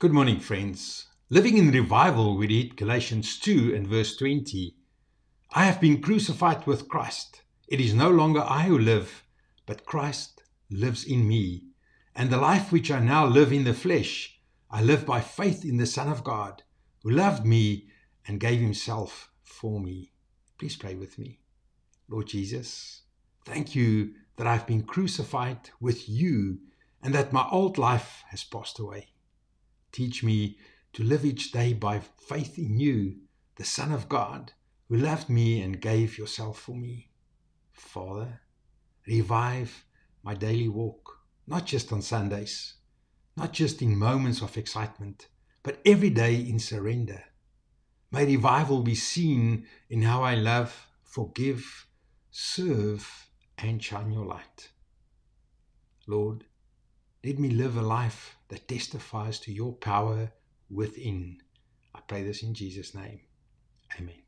Good morning, friends. Living in revival, we read Galatians 2 and verse 20. I have been crucified with Christ. It is no longer I who live, but Christ lives in me. And the life which I now live in the flesh, I live by faith in the Son of God, who loved me and gave himself for me. Please pray with me. Lord Jesus, thank you that I've been crucified with you and that my old life has passed away. Teach me to live each day by faith in you, the Son of God, who loved me and gave yourself for me. Father, revive my daily walk, not just on Sundays, not just in moments of excitement, but every day in surrender. May revival be seen in how I love, forgive, serve, and shine your light. Lord, let me live a life that testifies to your power within. I pray this in Jesus' name. Amen.